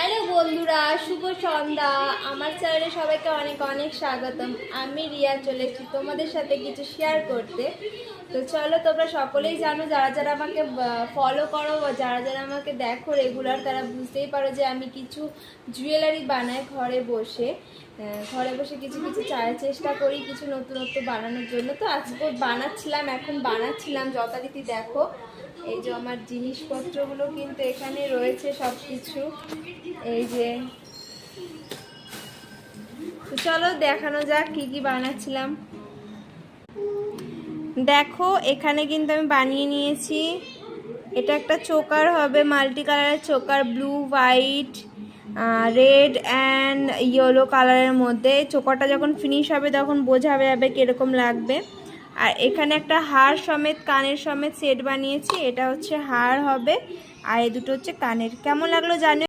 Hello বন্ধুরা, শুভ সন্ধ্যা। আমার চ্যানেলে সবাইকে অনেক অনেক স্বাগতম। আমি রিয়া চলে এসেছি তোমাদের সাথে কিছু শেয়ার করতে। তো চলো, তোমরা সকলেই জানো, যারা যারা আমাকে ফলো করো বা যারা যারা আমাকে দেখো রেগুলার, তারা বুঝতেই পারো যে আমি কিছু জুয়েলারি বানাই ঘরে বসে। ঘরে বসে কিছু কিছু চেষ্টা করি কিছু নতুনত্ব বানানোর জন্য। তো আজকে এখন বানাচ্ছিলাম যথারীতি। দেখো, এই যে আমার জিনিসপত্রগুলো কিন্তু এখানে রয়েছে সব কিছু। এই যে, তো চলো দেখানো যাক কি কি বানাচ্ছিলাম। দেখো, এখানে কিন্তু আমি বানিয়ে নিয়েছি। এটা একটা চোকার হবে, মাল্টি কালারের choker, blue, white, red and yellow কালারের মধ্যে। চোকারটা যখন ফিনিশ হবে তখন বোঝা যাবে কিরকম লাগবে। আর এখানে একটা হার সমেত, কানের সমেত সেট বানিয়েছি। এটা হচ্ছে হার হবে, আর এই দুটো হচ্ছে কানের। কেমন লাগলো জানো।